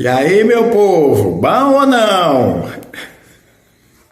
E aí, meu povo, bom ou não?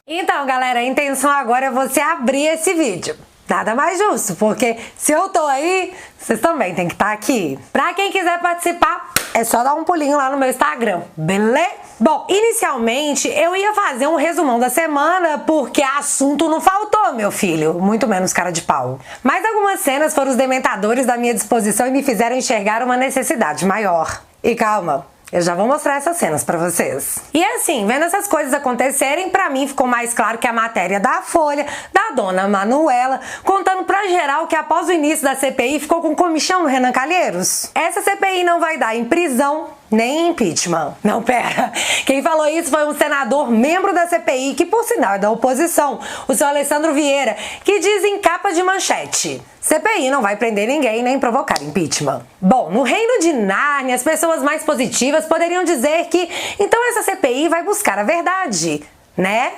Então, galera, a intenção agora é você abrir esse vídeo. Nada mais justo, porque se eu tô aí, vocês também tem que estar aqui. Pra quem quiser participar, é só dar um pulinho lá no meu Instagram, beleza? Bom, inicialmente eu ia fazer um resumão da semana, porque assunto não faltou, meu filho, muito menos cara de pau. Mas algumas cenas foram os dementadores da minha disposição e me fizeram enxergar uma necessidade maior. E calma, eu já vou mostrar essas cenas pra vocês. E assim, vendo essas coisas acontecerem, pra mim ficou mais claro que a matéria da Folha, da dona Manuela, contando pra geral que após o início da CPI ficou com comichão no Renan Calheiros. Essa CPI não vai dar em prisão, nem impeachment. Não, pera. Quem falou isso foi um senador membro da CPI, que por sinal é da oposição, o seu Alessandro Vieira, que diz em capa de manchete: CPI não vai prender ninguém nem provocar impeachment. Bom, no reino de Nárnia, as pessoas mais positivas poderiam dizer que então essa CPI vai buscar a verdade, né?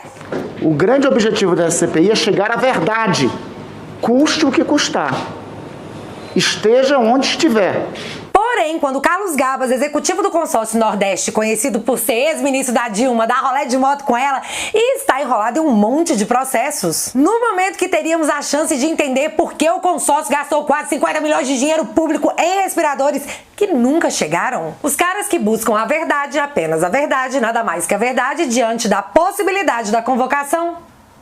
O grande objetivo dessa CPI é chegar à verdade, custe o que custar, esteja onde estiver. Porém, quando Carlos Gabas, executivo do consórcio Nordeste, conhecido por ser ex-ministro da Dilma, dá rolé de moto com ela e está enrolado em um monte de processos, no momento que teríamos a chance de entender por que o consórcio gastou quase 50 milhões de dinheiro público em respiradores que nunca chegaram, os caras que buscam a verdade, apenas a verdade, nada mais que a verdade, diante da possibilidade da convocação,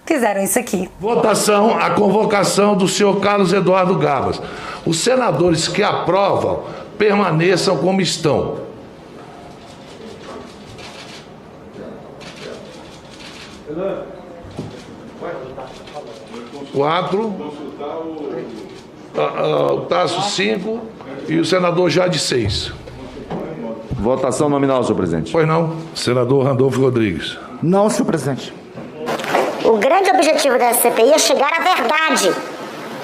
fizeram isso aqui. Votação, a convocação do senhor Carlos Eduardo Gabas. Os senadores que aprovam permaneçam como estão. Quatro. O Tasso 5 e o senador Jade 6. Votação nominal, senhor presidente. Pois não, senador Randolfo Rodrigues. Não, senhor presidente. O grande objetivo dessa CPI é chegar à verdade,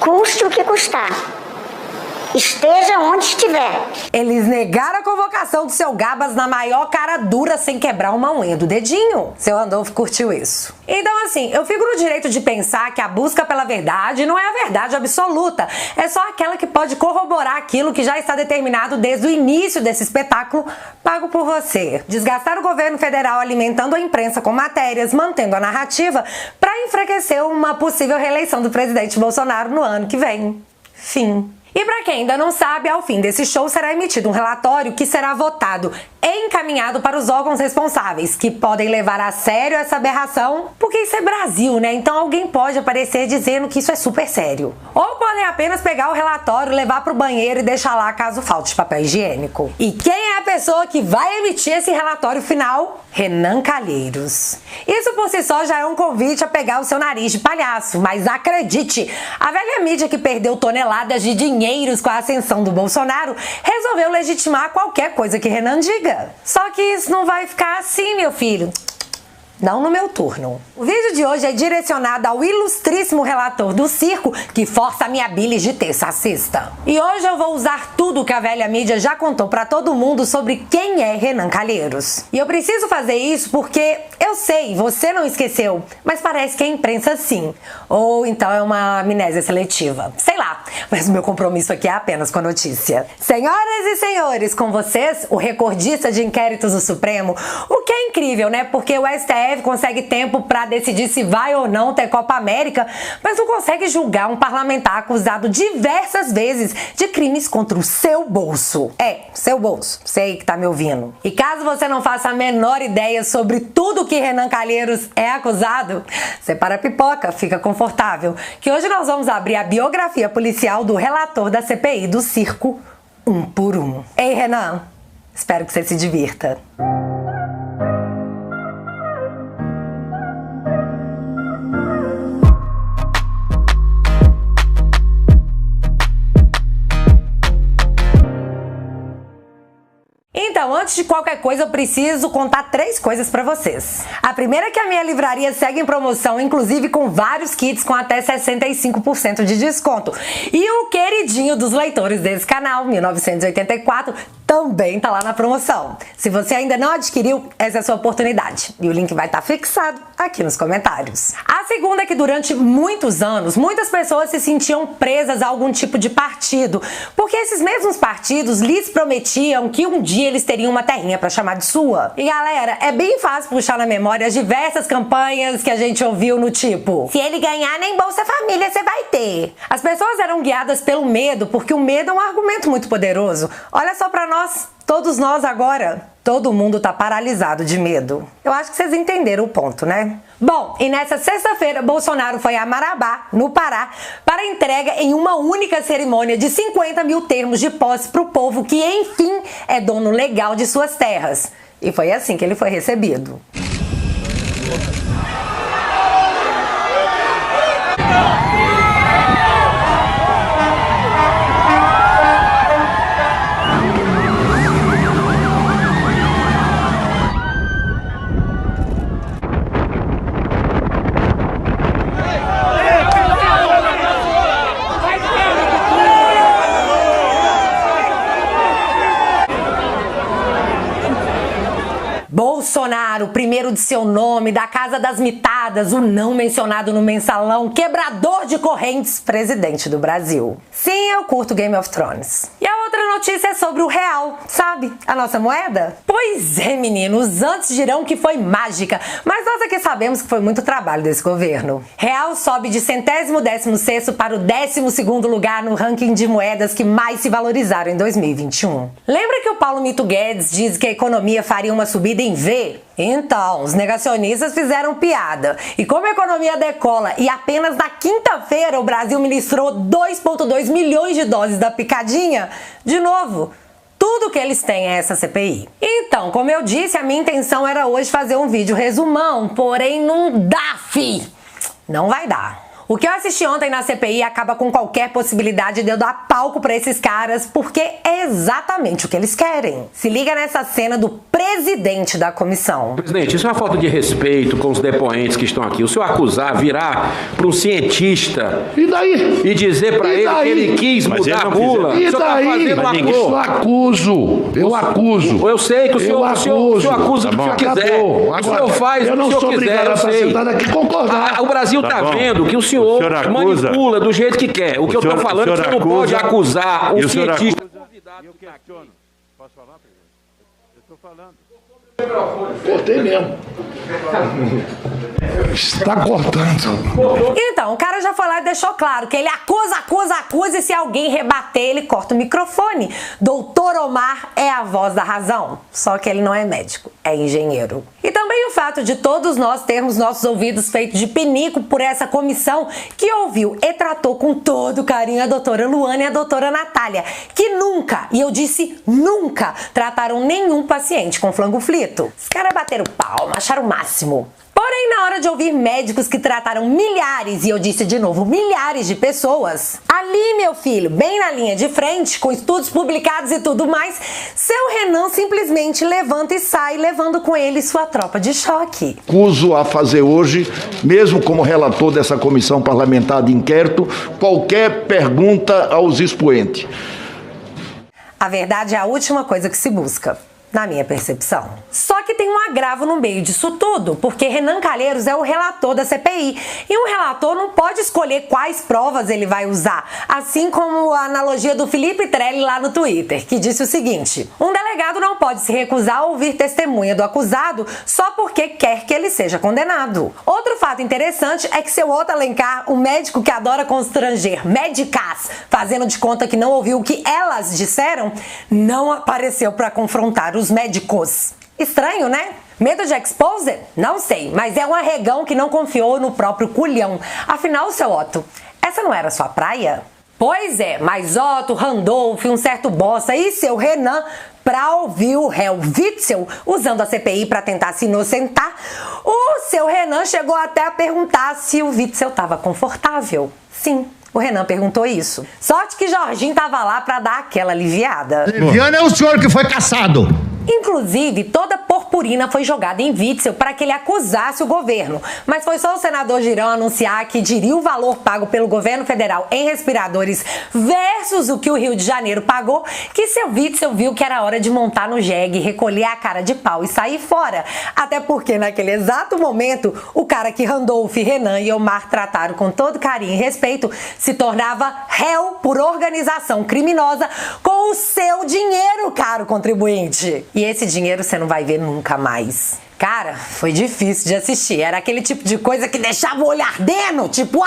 custe o que custar, esteja onde estiver. Eles negaram a convocação do seu Gabas na maior cara dura, sem quebrar uma unha do dedinho. Seu Randolfo curtiu isso. Então assim, eu fico no direito de pensar que a busca pela verdade não é a verdade absoluta, é só aquela que pode corroborar aquilo que já está determinado desde o início desse espetáculo pago por você. Desgastar o governo federal alimentando a imprensa com matérias, mantendo a narrativa para enfraquecer uma possível reeleição do presidente Bolsonaro no ano que vem. Fim. E para quem ainda não sabe, ao fim desse show será emitido um relatório que será votado e encaminhado para os órgãos responsáveis, que podem levar a sério essa aberração, porque isso é Brasil, né? Então alguém pode aparecer dizendo que isso é super sério. Ou podem apenas pegar o relatório, levar para o banheiro e deixar lá caso falte papel higiênico. E quem é a pessoa que vai emitir esse relatório final? Renan Calheiros. Isso por si só já é um convite a pegar o seu nariz de palhaço, mas acredite, a velha mídia que perdeu toneladas de dinheiros com a ascensão do Bolsonaro resolveu legitimar qualquer coisa que Renan diga. Só que isso não vai ficar assim, meu filho. Não no meu turno. O vídeo de hoje é direcionado ao ilustríssimo relator do circo que força a minha bilis de terça a sexta. E hoje eu vou usar tudo que a velha mídia já contou pra todo mundo sobre quem é Renan Calheiros. E eu preciso fazer isso porque eu sei, você não esqueceu, mas parece que a imprensa sim. Ou então é uma amnésia seletiva. Sei lá, mas o meu compromisso aqui é apenas com a notícia. Senhoras e senhores, com vocês, o recordista de inquéritos do Supremo, o que é incrível, né? Porque o STF consegue tempo para decidir se vai ou não ter Copa América, mas não consegue julgar um parlamentar acusado diversas vezes de crimes contra o seu bolso. É, seu bolso. Sei que tá me ouvindo. E caso você não faça a menor ideia sobre tudo que Renan Calheiros é acusado, separa a pipoca, fica confortável, que hoje nós vamos abrir a biografia policial do relator da CPI do circo, um por um. Ei, Renan, espero que você se divirta. Então, antes de qualquer coisa, eu preciso contar 3 coisas pra vocês. A primeira é que a minha livraria segue em promoção, inclusive com vários kits com até 65% de desconto. E o queridinho dos leitores desse canal, 1984, também tá lá na promoção. Se você ainda não adquiriu, essa é a sua oportunidade. E o link vai estar fixado aqui nos comentários. A segunda é que durante muitos anos, muitas pessoas se sentiam presas a algum tipo de partido, porque esses mesmos partidos lhes prometiam que um dia eles teriam uma terrinha pra chamar de sua. E galera, é bem fácil puxar na memória as diversas campanhas que a gente ouviu no tipo: se ele ganhar, nem Bolsa Família você vai ter. As pessoas eram guiadas pelo medo, porque o medo é um argumento muito poderoso. Olha só pra nós, todos nós agora, todo mundo tá paralisado de medo. Eu acho que vocês entenderam o ponto, né? Bom, e nessa sexta-feira, Bolsonaro foi a Marabá, no Pará, para entrega em uma única cerimônia de 50 mil termos de posse pro povo que, enfim, é dono legal de suas terras. E foi assim que ele foi recebido. Bolsonaro, primeiro de seu nome, da Casa das Mitadas, o não mencionado no mensalão, quebrador de correntes, presidente do Brasil. Sim, eu curto Game of Thrones. E a outra notícia é sobre o real, sabe? A nossa moeda? Pois é, meninos, antes dirão que foi mágica, mas nós aqui sabemos que foi muito trabalho desse governo. Real sobe de 116º para o 12º lugar no ranking de moedas que mais se valorizaram em 2021. Lembra que o Paulo Mito Guedes diz que a economia faria uma subida em V? Então, os negacionistas fizeram piada. E como a economia decola e apenas na quinta-feira o Brasil ministrou 2,2 milhões de doses da picadinha, de novo, tudo que eles têm é essa CPI. Então, como eu disse, a minha intenção era hoje fazer um vídeo resumão, porém não dá, fi! Não vai dar. O que eu assisti ontem na CPI acaba com qualquer possibilidade de eu dar palco pra esses caras, porque é exatamente o que eles querem. Se liga nessa cena do presidente da comissão. Presidente, isso é uma falta de respeito com os depoentes que estão aqui. O senhor acusar, virar para um cientista E daí? e dizer para ele que ele quis mudar a bula. E O senhor tá daí? fazendo um Eu acordo. acuso. Eu sei que o senhor acusa o que o senhor quiser. Acabou. O senhor faz eu o não que o sou senhor quiser, obrigado eu a estar sei. sentado aqui e concordar. O Brasil tá vendo que o senhor manipula do jeito que quer. O que eu tô falando é que o senhor não pode acusar um cientista. Posso falar, presidente? Eu estou falando. Cortei mesmo. Está cortando. Então, o cara já foi lá e deixou claro que ele acusa e se alguém rebater, ele corta o microfone. Doutor Omar é a voz da razão, só que ele não é médico, é engenheiro. E também o fato de todos nós termos nossos ouvidos feitos de pinico por essa comissão que ouviu e tratou com todo carinho a doutora Luana e a doutora Natália, que nunca, e eu disse nunca, trataram nenhum paciente com flangoflito. Os caras bateram palma, acharam o máximo. Porém, na hora de ouvir médicos que trataram milhares, e eu disse de novo, milhares de pessoas, ali, meu filho, bem na linha de frente, com estudos publicados e tudo mais, seu Renan simplesmente levanta e sai, levando com ele sua tropa de choque. Acuso a fazer hoje, mesmo como relator dessa comissão parlamentar de inquérito, qualquer pergunta aos expoentes. A verdade é a última coisa que se busca, na minha percepção. Só que tem um agravo no meio disso tudo, porque Renan Calheiros é o relator da CPI, e um relator não pode escolher quais provas ele vai usar, assim como a analogia do Felipe Trelli lá no Twitter, que disse o seguinte: um delegado não pode se recusar a ouvir testemunha do acusado só porque quer que ele seja condenado. Outro fato interessante é que seu Otto Alencar, o médico que adora constranger médicas, fazendo de conta que não ouviu o que elas disseram, não apareceu para confrontar os médicos. Estranho, né? Medo de exposer? Não sei, mas é um arregão que não confiou no próprio culhão. Afinal, seu Otto, essa não era sua praia? Pois é, mas Otto, Randolph, um certo bossa e seu Renan, pra ouvir o réu Witzel usando a CPI pra tentar se inocentar, o seu Renan chegou até a perguntar se o Witzel tava confortável. Sim, o Renan perguntou isso. Sorte que Jorginho tava lá pra dar aquela aliviada. Liviano é o senhor que foi caçado. Inclusive, toda por purpurina foi jogada em Witzel para que ele acusasse o governo. Mas foi só o senador Girão anunciar que diria o valor pago pelo governo federal em respiradores versus o que o Rio de Janeiro pagou, que seu Witzel viu que era hora de montar no jegue, recolher a cara de pau e sair fora. Até porque naquele exato momento, o cara que Randolph, Renan e Omar trataram com todo carinho e respeito se tornava réu por organização criminosa com o seu dinheiro, caro contribuinte. E esse dinheiro você não vai ver nunca mais. Cara, foi difícil de assistir. Era aquele tipo de coisa que deixava o olho ardendo, tipo,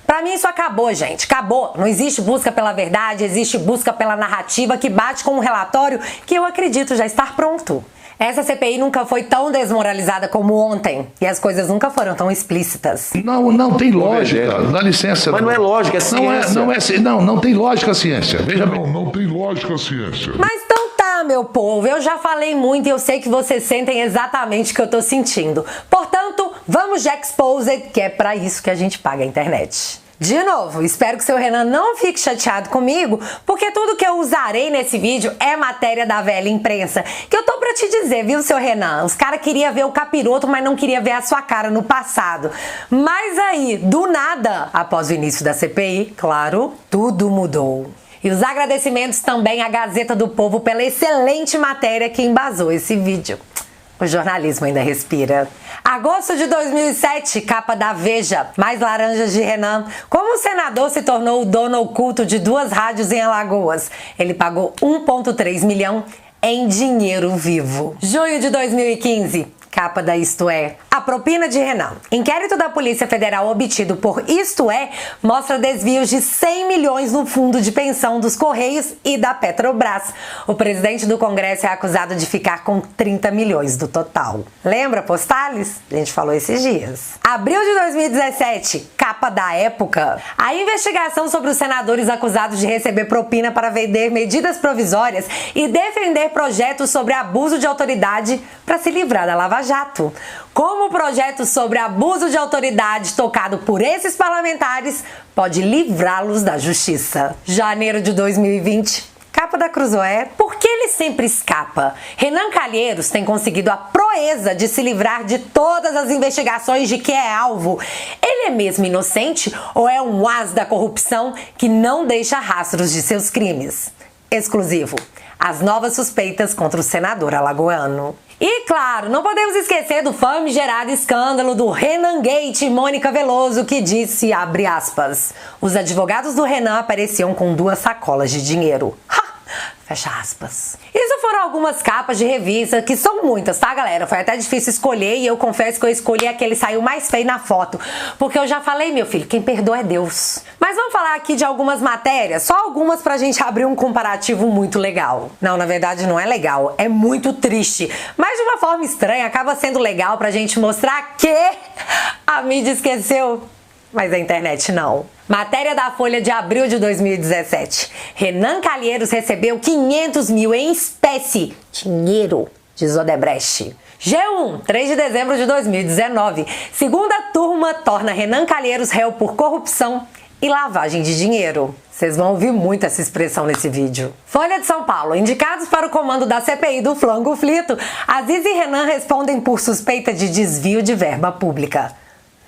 Pra mim isso acabou, gente. Acabou. Não existe busca pela verdade, existe busca pela narrativa que bate com um relatório que eu acredito já estar pronto. Essa CPI nunca foi tão desmoralizada como ontem. E as coisas nunca foram tão explícitas. Não tem lógica. Dá licença. Mas não é lógica, é ciência. Não tem lógica a ciência. Veja bem. Não tem lógica a ciência. Mas então tá, meu povo. Eu já falei muito e eu sei que vocês sentem exatamente o que eu tô sentindo. Portanto, vamos de Exposed, que é pra isso que a gente paga a internet. De novo, espero que o seu Renan não fique chateado comigo, porque tudo que eu usarei nesse vídeo é matéria da velha imprensa. Que eu tô pra te dizer, viu, seu Renan? Os caras queriam ver o capiroto, mas não queriam ver a sua cara no passado. Mas aí, do nada, após o início da CPI, claro, tudo mudou. E os agradecimentos também à Gazeta do Povo pela excelente matéria que embasou esse vídeo. O jornalismo ainda respira. Agosto de 2007, capa da Veja, mais laranjas de Renan. Como o senador se tornou o dono oculto de 2 rádios em Alagoas? Ele pagou 1,3 milhão em dinheiro vivo. Junho de 2015, capa da Isto É. A propina de Renan. Inquérito da Polícia Federal obtido por Isto É mostra desvios de 100 milhões no fundo de pensão dos Correios e da Petrobras. O presidente do Congresso é acusado de ficar com 30 milhões do total. Lembra, Postales? A gente falou esses dias. Abril de 2017, capa da Época. A investigação sobre os senadores acusados de receber propina para vender medidas provisórias e defender projetos sobre abuso de autoridade para se livrar da Lava Jato. Como o projeto sobre abuso de autoridade tocado por esses parlamentares pode livrá-los da justiça. Janeiro de 2020, capa da Cruzoé. Por que ele sempre escapa? Renan Calheiros tem conseguido a proeza de se livrar de todas as investigações de que é alvo. Ele é mesmo inocente ou é um as da corrupção que não deixa rastros de seus crimes? Exclusivo. As novas suspeitas contra o senador alagoano. E claro, não podemos esquecer do famigerado escândalo do Renan Gate e Mônica Veloso, que disse, abre aspas, os advogados do Renan apareciam com 2 sacolas de dinheiro. Fecha aspas. Isso foram algumas capas de revista, que são muitas, tá, galera? Foi até difícil escolher e eu confesso que eu escolhi aquele que saiu mais feio na foto. Porque eu já falei, meu filho, quem perdoa é Deus. Mas vamos falar aqui de algumas matérias, só algumas pra gente abrir um comparativo muito legal. Não, na verdade não é legal, é muito triste. Mas de uma forma estranha, acaba sendo legal pra gente mostrar que a mídia esqueceu, mas a internet não. Matéria da Folha de abril de 2017. Renan Calheiros recebeu 500 mil em espécie, dinheiro, diz Odebrecht. G1, 3 de dezembro de 2019. Segunda turma torna Renan Calheiros réu por corrupção e lavagem de dinheiro. Vocês vão ouvir muito essa expressão nesse vídeo. Folha de São Paulo. Indicados para o comando da CPI do Flango Flito, Aziz e Renan respondem por suspeita de desvio de verba pública.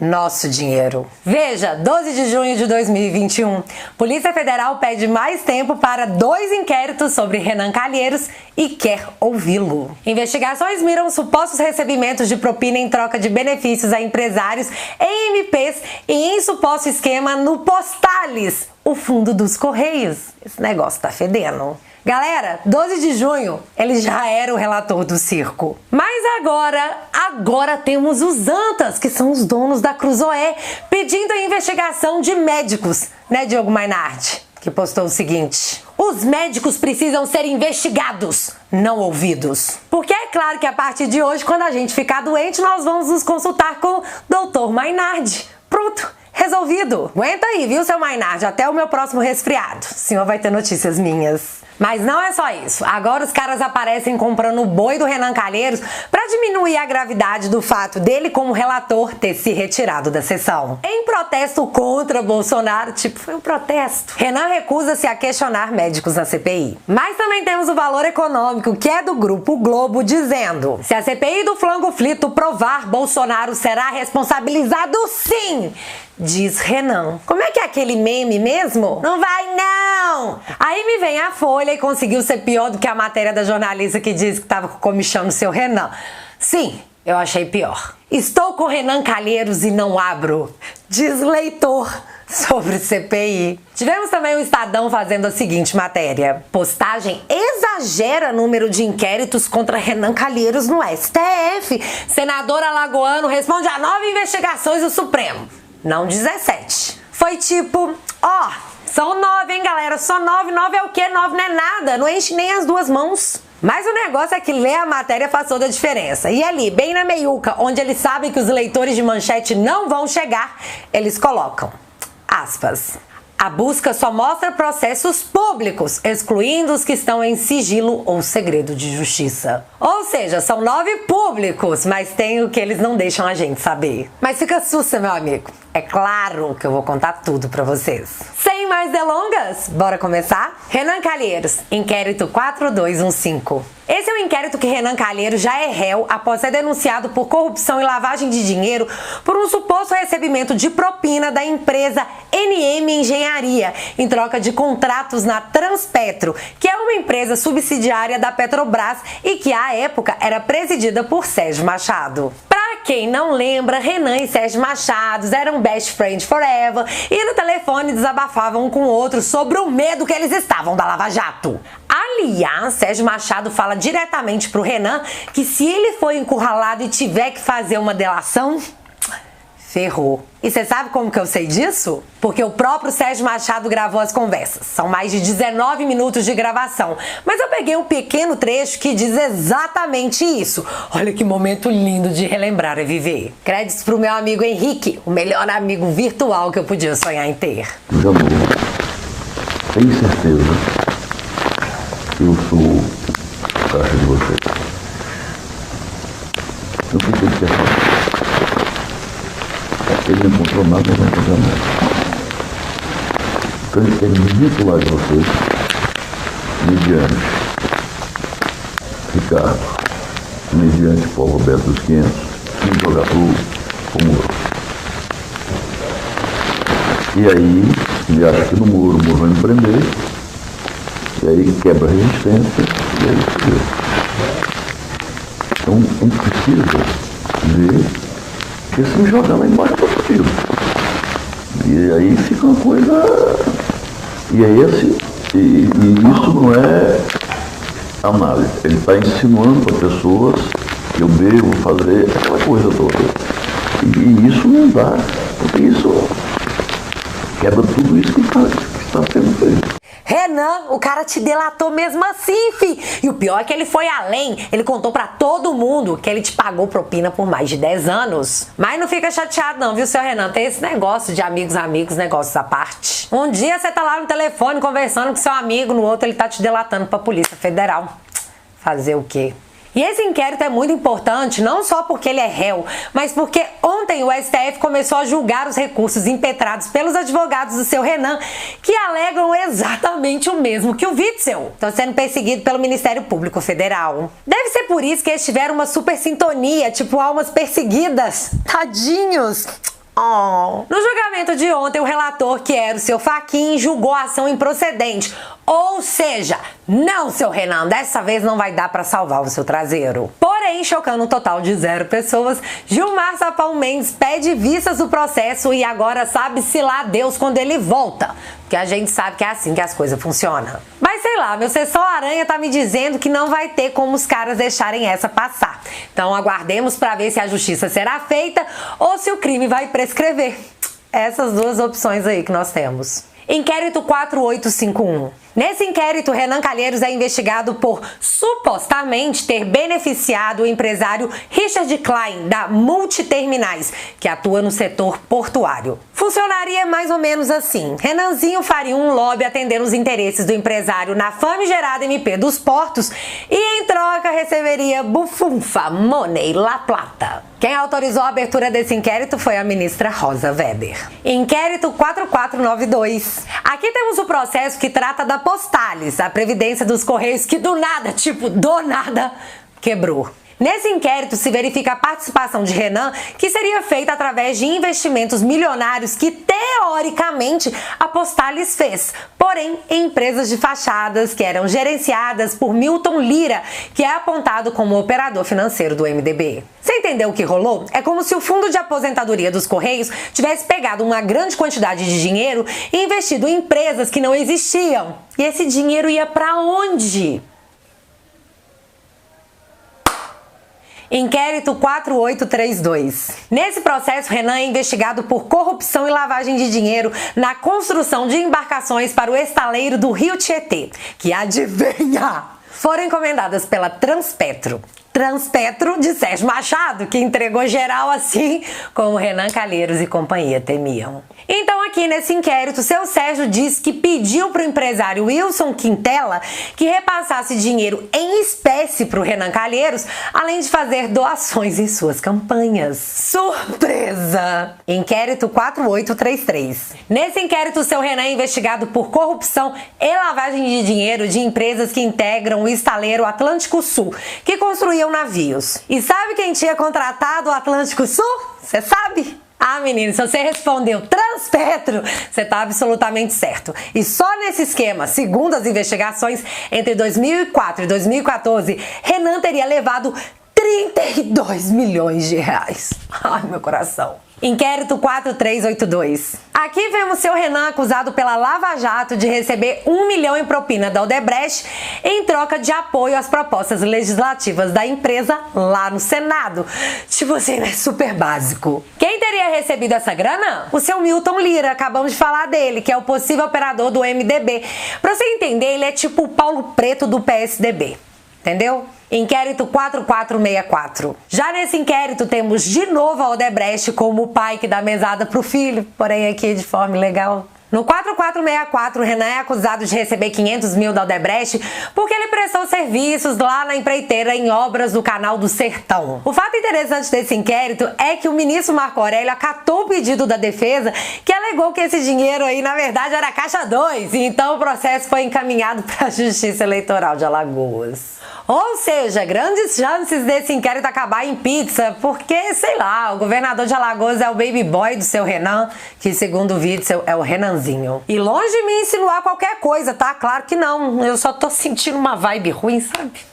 Nosso dinheiro. Veja, 12 de junho de 2021, Polícia Federal pede mais tempo para 2 inquéritos sobre Renan Calheiros e quer ouvi-lo. Investigações miram supostos recebimentos de propina em troca de benefícios a empresários em MPs e em suposto esquema no Postales, o fundo dos Correios. Esse negócio tá fedendo. Galera, 12 de junho, ele já era o relator do circo. Mas agora temos os Antas, que são os donos da Cruzoé, pedindo a investigação de médicos, né, Diogo Mainardi? Que postou o seguinte: os médicos precisam ser investigados, não ouvidos. Porque é claro que a partir de hoje, quando a gente ficar doente, nós vamos nos consultar com o Dr. Mainardi. Pronto. Resolvido. Aguenta aí, viu, seu Mainardi? Até o meu próximo resfriado. O senhor vai ter notícias minhas. Mas não é só isso. Agora os caras aparecem comprando o boi do Renan Calheiros pra diminuir a gravidade do fato dele, como relator, ter se retirado da sessão. Em protesto contra Bolsonaro, foi um protesto, Renan recusa-se a questionar médicos na CPI. Mas também temos o valor econômico, que é do Grupo Globo, dizendo: se a CPI do flango flito provar, Bolsonaro será responsabilizado sim, diz Renan. Como é que é aquele meme mesmo? Não vai não! Aí me vem a Folha e conseguiu ser pior do que a matéria da jornalista que disse que estava com comichão no seu Renan. Sim, eu achei pior. Estou com Renan Calheiros e não abro, diz leitor sobre CPI. Tivemos também o Estadão fazendo a seguinte matéria: postagem exagera número de inquéritos contra Renan Calheiros no STF. Senador alagoano responde a 9 investigações do Supremo, não 17. Foi tipo, são 9, hein, galera? Só 9. 9 é o quê? 9 não é nada, não enche nem as duas mãos. Mas o negócio é que ler a matéria faz toda a diferença. E ali, bem na meiuca, onde eles sabem que os leitores de manchete não vão chegar, eles colocam, aspas, a busca só mostra processos públicos, excluindo os que estão em sigilo ou segredo de justiça. Ou seja, são 9 públicos, mas tem o que eles não deixam a gente saber. Mas fica sussa, meu amigo. É claro que eu vou contar tudo pra vocês. Sem mais delongas, bora começar? Renan Calheiros, inquérito 4215. Esse é um inquérito que Renan Calheiros já é réu após ser denunciado por corrupção e lavagem de dinheiro por um suposto recebimento de propina da empresa NM Engenharia, em troca de contratos na Transpetro, que é uma empresa subsidiária da Petrobras e que à época era presidida por Sérgio Machado. Pra quem não lembra, Renan e Sérgio Machado eram best friends forever e no telefone desabafavam um com o outro sobre o medo que eles estavam da Lava Jato. Aliás, Sérgio Machado fala diretamente pro Renan que se ele for encurralado e tiver que fazer uma delação, ferrou. E você sabe como que eu sei disso? Porque o próprio Sérgio Machado gravou as conversas. São mais de 19 minutos de gravação. Mas eu peguei um pequeno trecho que diz exatamente isso. Olha que momento lindo de relembrar e viver. Créditos pro meu amigo Henrique, o melhor amigo virtual que eu podia sonhar em ter. Meu amor, tenho certeza que eu sou o caixa de você. Eu fiquei de pensar. Ele não encontrou nada, não encontrou nada. Então ele quer me vincular de vocês mediante Ricardo, mediante Paulo Roberto dos 500, um jogador como eu. E aí ele acha que no Moro, o Moro vai me prender, e aí ele quebra a resistência, e aí se vê. Então a gente precisa ver que se me jogar lá embaixo é possível. E aí fica uma coisa. E é esse. E isso não é análise. Ele está insinuando para pessoas que eu devo fazer aquela coisa toda. E isso não dá. Porque isso quebra tudo isso que está sendo feito. Renan, o cara te delatou mesmo assim, fi. E o pior é que ele foi além. Ele contou pra todo mundo que ele te pagou propina por mais de 10 anos. Mas não fica chateado não, viu, seu Renan? Tem esse negócio de amigos, negócios à parte. Um dia você tá lá no telefone conversando com seu amigo, no outro ele tá te delatando pra Polícia Federal. Fazer o quê? E esse inquérito é muito importante, não só porque ele é réu, mas porque ontem o STF começou a julgar os recursos impetrados pelos advogados do seu Renan, que alegam exatamente o mesmo que o Witzel. Estão sendo perseguidos pelo Ministério Público Federal. Deve ser por isso que eles tiveram uma super sintonia, tipo almas perseguidas. Tadinhos! Oh. No julgamento de ontem, o relator, que era o seu Fachin, julgou a ação improcedente. Ou seja, não, seu Renan, dessa vez não vai dar pra salvar o seu traseiro. Porém, chocando um total de 0 pessoas, Gilmar Sapão Mendes pede vistas do processo e agora sabe-se lá Deus quando ele volta. Porque a gente sabe que é assim que as coisas funcionam. Mas sei lá, meu Sessão Aranha tá me dizendo que não vai ter como os caras deixarem essa passar. Então aguardemos pra ver se a justiça será feita ou se o crime vai prescrever. Essas duas opções aí que nós temos. Inquérito 4851. Nesse inquérito, Renan Calheiros é investigado por supostamente ter beneficiado o empresário Richard Klein, da Multiterminais, que atua no setor portuário. Funcionaria mais ou menos assim: Renanzinho faria um lobby atendendo os interesses do empresário na famigerada MP dos Portos e, em troca, receberia bufunfa, money, la plata. Quem autorizou a abertura desse inquérito foi a ministra Rosa Weber. Inquérito 4492. Aqui temos o processo que trata da Postales, a previdência dos Correios que do nada, do nada, quebrou. Nesse inquérito se verifica a participação de Renan, que seria feita através de investimentos milionários que, teoricamente, a Postales fez, porém em empresas de fachadas que eram gerenciadas por Milton Lira, que é apontado como operador financeiro do MDB. Você entendeu o que rolou? É como se o fundo de aposentadoria dos Correios tivesse pegado uma grande quantidade de dinheiro e investido em empresas que não existiam. E esse dinheiro ia para onde? Inquérito 4832. Nesse processo, Renan é investigado por corrupção e lavagem de dinheiro na construção de embarcações para o estaleiro do Rio Tietê, que, adivinha, foram encomendadas pela Transpetro. Transpetro de Sérgio Machado, que entregou geral assim como Renan Calheiros e companhia temiam. Então aqui nesse inquérito, seu Sérgio diz que pediu para o empresário Wilson Quintela que repassasse dinheiro em espécie para o Renan Calheiros, além de fazer doações em suas campanhas. Surpresa! Inquérito 4833. Nesse inquérito, seu Renan é investigado por corrupção e lavagem de dinheiro de empresas que integram o estaleiro Atlântico Sul, que construíam navios. E sabe quem tinha contratado o Atlântico Sul? Você sabe? Ah, menino, se você respondeu Transpetro, você tá absolutamente certo. E só nesse esquema, segundo as investigações, entre 2004 e 2014, Renan teria levado 32 milhões de reais. Ai, meu coração. Inquérito 4382. Aqui vemos seu Renan acusado pela Lava Jato de receber 1 milhão em propina da Odebrecht em troca de apoio às propostas legislativas da empresa lá no Senado. Tipo assim, né? Super básico. Quem teria recebido essa grana? O seu Milton Lira, acabamos de falar dele, que é o possível operador do MDB. Pra você entender, ele é tipo o Paulo Preto do PSDB. Entendeu? Inquérito 4464. Já nesse inquérito temos de novo a Odebrecht como o pai que dá mesada pro filho, porém aqui de forma ilegal. No 4464, Renan é acusado de receber 500 mil da Odebrecht porque ele prestou serviços lá na empreiteira em obras do Canal do Sertão. O fato interessante desse inquérito é que o ministro Marco Aurélio acatou o pedido da defesa, que alegou que esse dinheiro aí, na verdade, era Caixa 2, e então o processo foi encaminhado para a Justiça Eleitoral de Alagoas. Ou seja, grandes chances desse inquérito acabar em pizza, porque, sei lá, o governador de Alagoas é o baby boy do seu Renan, que segundo o vídeo é o Renanzinho. E longe de me insinuar qualquer coisa, tá? Claro que não, eu só tô sentindo uma vibe ruim, sabe?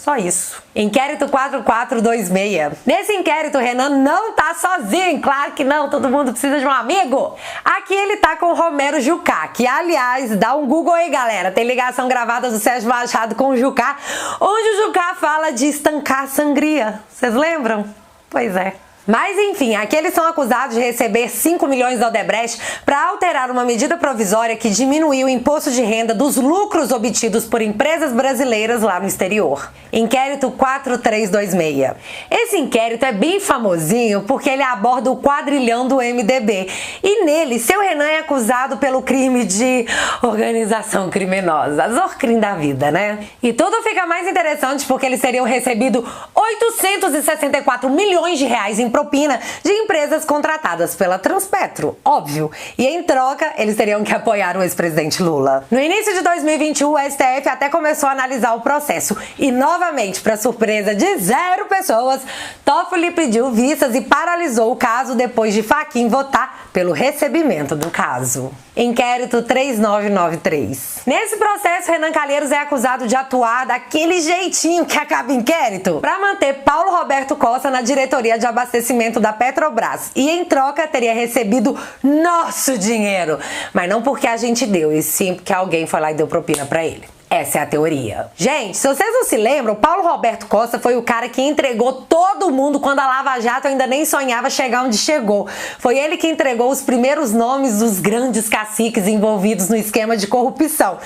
Só isso. Inquérito 4426. Nesse inquérito, o Renan não tá sozinho, claro que não, todo mundo precisa de um amigo. Aqui ele tá com o Romero Jucá, que aliás, dá um Google aí, galera, tem ligação gravada do Sérgio Machado com o Jucá, onde o Jucá fala de estancar a sangria. Vocês lembram? Pois é. Mas enfim, aqui eles são acusados de receber 5 milhões da Odebrecht para alterar uma medida provisória que diminuiu o imposto de renda dos lucros obtidos por empresas brasileiras lá no exterior. Inquérito 4326. Esse inquérito é bem famosinho porque ele aborda o quadrilhão do MDB. E nele, seu Renan é acusado pelo crime de organização criminosa. Zorcrim da vida, né? E tudo fica mais interessante porque eles teriam recebido 864 milhões de reais em propina de empresas contratadas pela Transpetro, óbvio. E em troca, eles teriam que apoiar o ex-presidente Lula. No início de 2021, o STF até começou a analisar o processo. E novamente, para surpresa de 0 pessoas, Toffoli pediu vistas e paralisou o caso depois de Fachin votar pelo recebimento do caso. Inquérito 3993. Nesse processo, Renan Calheiros é acusado de atuar daquele jeitinho que acaba inquérito para manter Paulo Roberto Costa na diretoria de abastecimento da Petrobras e em troca teria recebido nosso dinheiro, mas não porque a gente deu, e sim porque alguém foi lá e deu propina para ele. Essa é a teoria. Gente, se vocês não se lembram, Paulo Roberto Costa foi o cara que entregou todo mundo quando a Lava Jato ainda nem sonhava chegar onde chegou. Foi ele que entregou os primeiros nomes dos grandes caciques envolvidos no esquema de corrupção.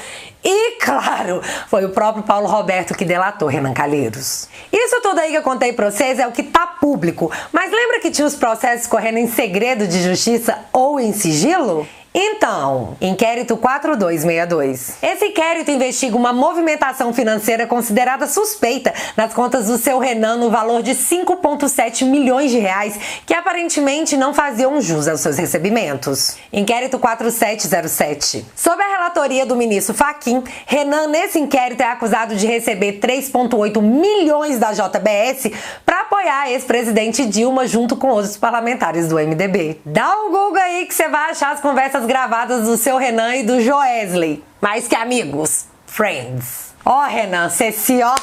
E, claro, foi o próprio Paulo Roberto que delatou Renan Calheiros. Isso tudo aí que eu contei pra vocês é o que tá público. Mas lembra que tinha os processos correndo em segredo de justiça ou em sigilo? Então, inquérito 4262. Esse inquérito investiga uma movimentação financeira considerada suspeita nas contas do seu Renan no valor de 5,7 milhões de reais, que aparentemente não faziam jus aos seus recebimentos. Inquérito 4707. Sob a relatoria do ministro Fachin, Renan, nesse inquérito, é acusado de receber 3,8 milhões da JBS para apoiar a ex-presidente Dilma junto com outros parlamentares do MDB. Dá um Google aí que você vai achar as conversas gravadas do seu Renan e do Joesley. Mais que amigos, friends. Ó, Renan, cê se ó.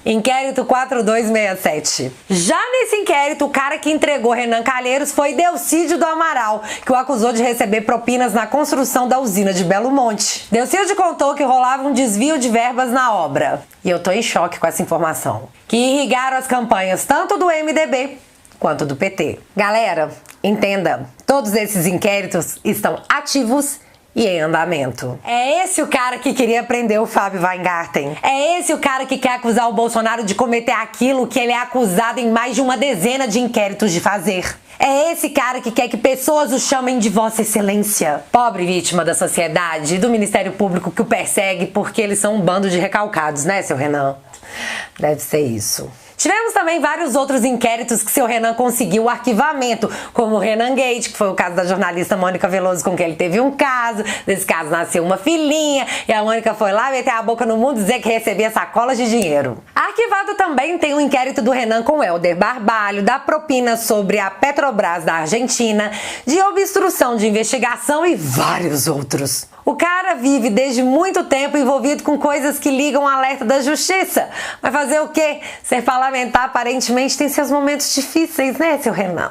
Inquérito 4267. Já nesse inquérito, o cara que entregou Renan Calheiros foi Delcídio do Amaral, que o acusou de receber propinas na construção da usina de Belo Monte. Delcídio contou que rolava um desvio de verbas na obra. E eu tô em choque com essa informação. Que irrigaram as campanhas tanto do MDB quanto do PT. Galera, entenda, todos esses inquéritos estão ativos e em andamento. É esse o cara que queria prender o Fábio Weingarten. É esse o cara que quer acusar o Bolsonaro de cometer aquilo que ele é acusado em mais de uma dezena de inquéritos de fazer. É esse cara que quer que pessoas o chamem de Vossa Excelência. Pobre vítima da sociedade e do Ministério Público que o persegue porque eles são um bando de recalcados, né, seu Renan? Deve ser isso. Tivemos também vários outros inquéritos que seu Renan conseguiu o arquivamento, como o Renan Gate, que foi o caso da jornalista Mônica Veloso, com quem ele teve um caso. Desse caso nasceu uma filhinha e a Mônica foi lá meter a boca no mundo e dizer que recebia sacolas de dinheiro. Arquivado também tem o inquérito do Renan com Helder Barbalho, da propina sobre a Petrobras da Argentina, de obstrução de investigação e vários outros. O cara vive desde muito tempo envolvido com coisas que ligam ao alerta da justiça. Vai fazer o quê? Ser parlamentar aparentemente tem seus momentos difíceis, né, seu Renan?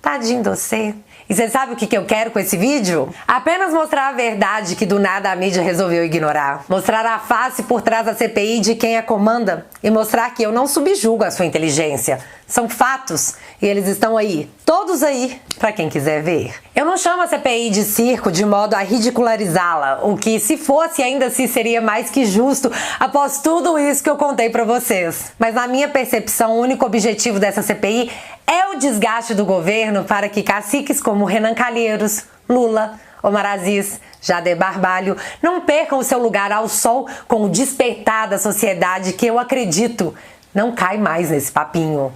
Tadinho de você. E você sabe o que eu quero com esse vídeo? Apenas mostrar a verdade que do nada a mídia resolveu ignorar. Mostrar a face por trás da CPI de quem a comanda. E mostrar que eu não subjugo a sua inteligência. São fatos e eles estão aí, todos aí, pra quem quiser ver. Eu não chamo a CPI de circo de modo a ridicularizá-la, o que, se fosse, ainda assim seria mais que justo após tudo isso que eu contei pra vocês. Mas na minha percepção, o único objetivo dessa CPI é o desgaste do governo para que caciques como Renan Calheiros, Lula, Omar Aziz, Jader Barbalho não percam o seu lugar ao sol com o despertar da sociedade que eu acredito não cai mais nesse papinho.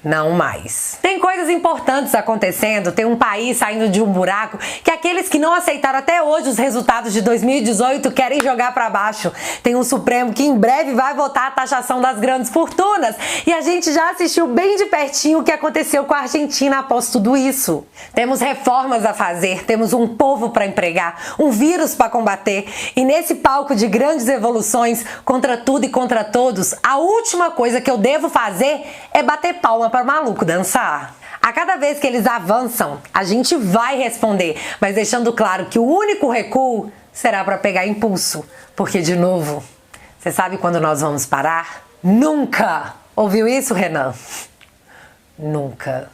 Não mais. Tem coisas importantes acontecendo, tem um país saindo de um buraco que aqueles que não aceitaram até hoje os resultados de 2018 querem jogar para baixo. Tem um Supremo que em breve vai votar a taxação das grandes fortunas e a gente já assistiu bem de pertinho o que aconteceu com a Argentina após tudo isso. Temos reformas a fazer, temos um povo para empregar, um vírus para combater e nesse palco de grandes evoluções contra tudo e contra todos, a última coisa que eu devo fazer é bater palma para maluco dançar. A cada vez que eles avançam, a gente vai responder, mas deixando claro que o único recuo será para pegar impulso, porque de novo, você sabe quando nós vamos parar? Nunca! Ouviu isso, Renan? Nunca.